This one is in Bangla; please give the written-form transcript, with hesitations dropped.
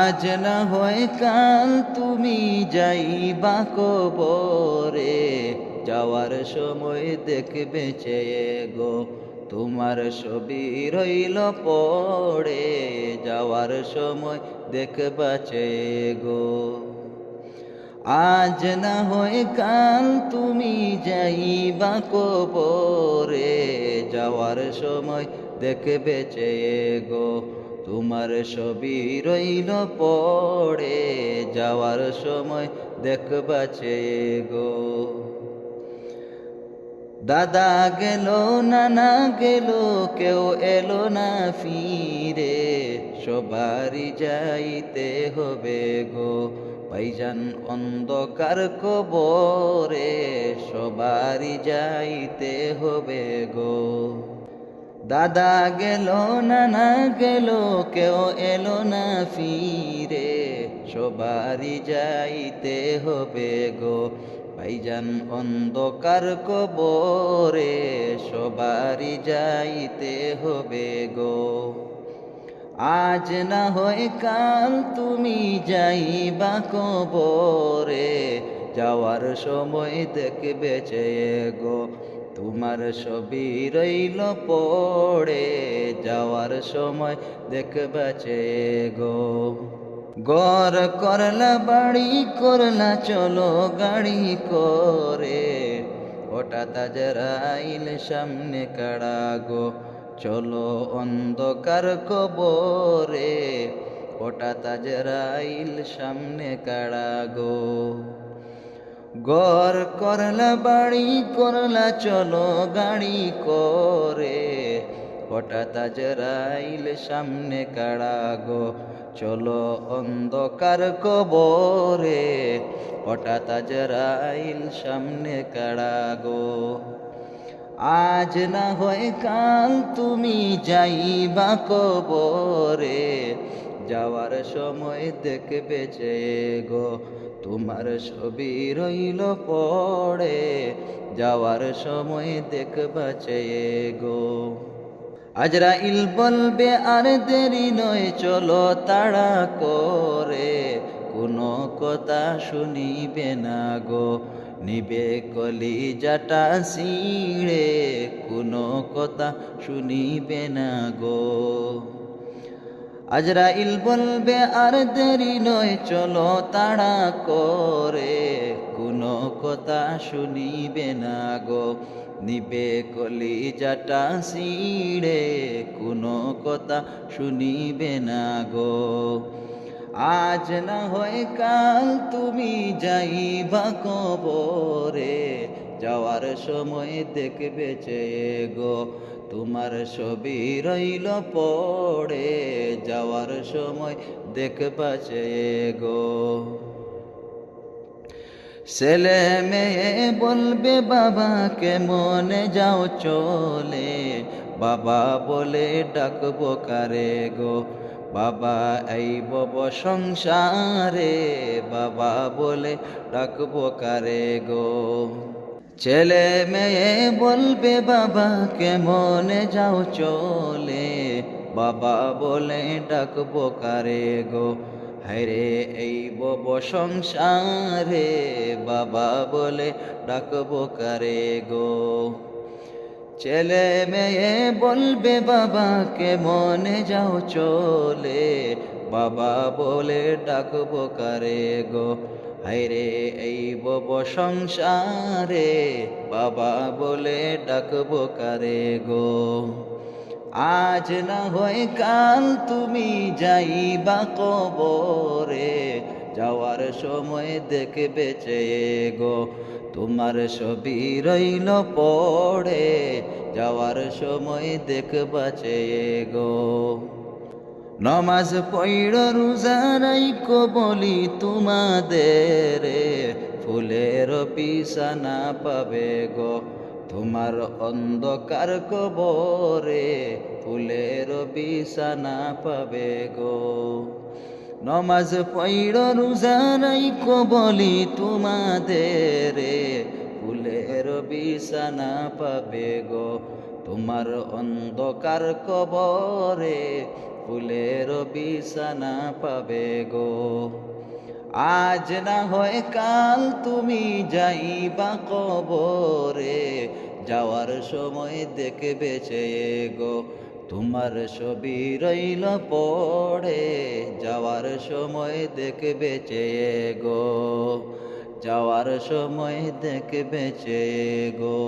আজ না হয় কাল তুমি যাইবা কবরে, যাওয়ার সময় দেখবে চেয়ে গো তোমার ছবি রইল পড়ে, যাওয়ার সময় দেখবা চেয়ে গো। আজ না হয় কাল তুমি যাইবা কবরে, যাওয়ার সময় দেখবে চেয়ে গো তোমার ছবি রইল পড়ে, যাওয়ার সময় দেখবা চেয়ে গো। দাদা গেল নানা গেল কেউ এলো না ফিরে, সবারই যাইতে হবে গো ভাইজান অন্ধকার কবরে, সবারই যাইতে হবে গো। দাদা গেল নানা গেল কেউ এলো না ফিরে, সবারই যাইতে হবে গো ভাইজান অন্ধকার কবরে, সবারই যাইতে হবে গো। আজ না হয় কাল তুমি যাইবা কবরে, যাওয়ার সময় দেখবে চেয়ে গো তোমার ছবি রইল পড়ে, যাওয়ার সময় দেখবা চেয়ে গো। ঘর করলা বাড়ি করলা চলো গাড়ি করে, হঠাৎ আজরাইল সামনে কাড়া গো চলো অন্ধকার কবরে, হঠাৎ আজরাইল সামনে কাড়া গো। ঘর করলা বাড়ি করলা চলো গাড়ি করে, হঠাৎ আজরাইল সামনে কাড়া গো চলো অন্ধকার কবরে, হঠাৎ আজরাইল সামনে কাড়া গো। আজ না হয় কাল তুমি যাইবা কবরে, যাওয়ার সময় দেখবে চেয়ে গো তোমার ছবি রইল পড়ে, যাওয়ার সময় দেখবা চেয়ে গো। আজরাইল বলবে আর দেরি নয় চলো তাড়া করে, কোনো কথা শুনিবে না গো নিবে কলিজাটা ছিঁড়ে, কোনো কথা শুনিবে না গো। আজরাইল বলবে আর দেরি নয় চলো তাড়া করে, কোনো কথা শুনিবে না গো নিবে কলিজাটা ছিঁড়ে, কোনো কথা শুনিবে না গো। আজ না হয় কাল তুমি যাইবা কবরে, যাওয়ার সময় দেখবে চেয়ে গো তোমার ছবি রইল পড়ে, যাওয়ার সময় দেখবা চেয়ে গো। ছেলে মেয়ে বলবে বাবা কেমনে যাও চলে, বাবা বলে ডাকবো কারে গো বাবা এই বব সংসারে, বাবা বলে ডাকবো কারে গো। ছেলে মেয়ে বলবে বাবা কেমনে যাও চলে, বাবা বলে ডাকবো কারে গো হায়রে এই বব সংসারে, বাবা বলে ডাকবো কারে গো। ছেলে মেয়ে বলবে বাবা কেমনে যাও চলে, বাবা বলে ডাকবো কারে গো হায়রে এই বব সংসারে, বাবা বলে ডাকবো কারে গো। আজ না হয় কাল তুমি যাইবা কবরে, যাওয়ার সময় দেখবে চেয়ে গো তোমার ছবি রইল পড়ে, যাওয়ার সময় দেখবা চেয়ে গো। নমাজ পড় রোজা রাইখো বলি তোমাদের, ফুলের বিছানা পাবে গো তোমার অন্ধকার কবরে, ফুলের বিছানা পাবে গো। নমাজ পড় রোজা রাইখো বলি তোমাদের, ফুলের বিছানা পাবে গো তোমার অন্ধকার কবরে, ফুলের বিছানা পাবে গো। আজ না হয় কাল তুমি যাইবা কবরে, যাওয়ার সময় দেখবে চেয়ে গো, তোমার ছবি রইল পড়ে, যাওয়ার সময় দেখবে চেয়ে গো, যাওয়ার সময় দেখবে চেয়ে গো।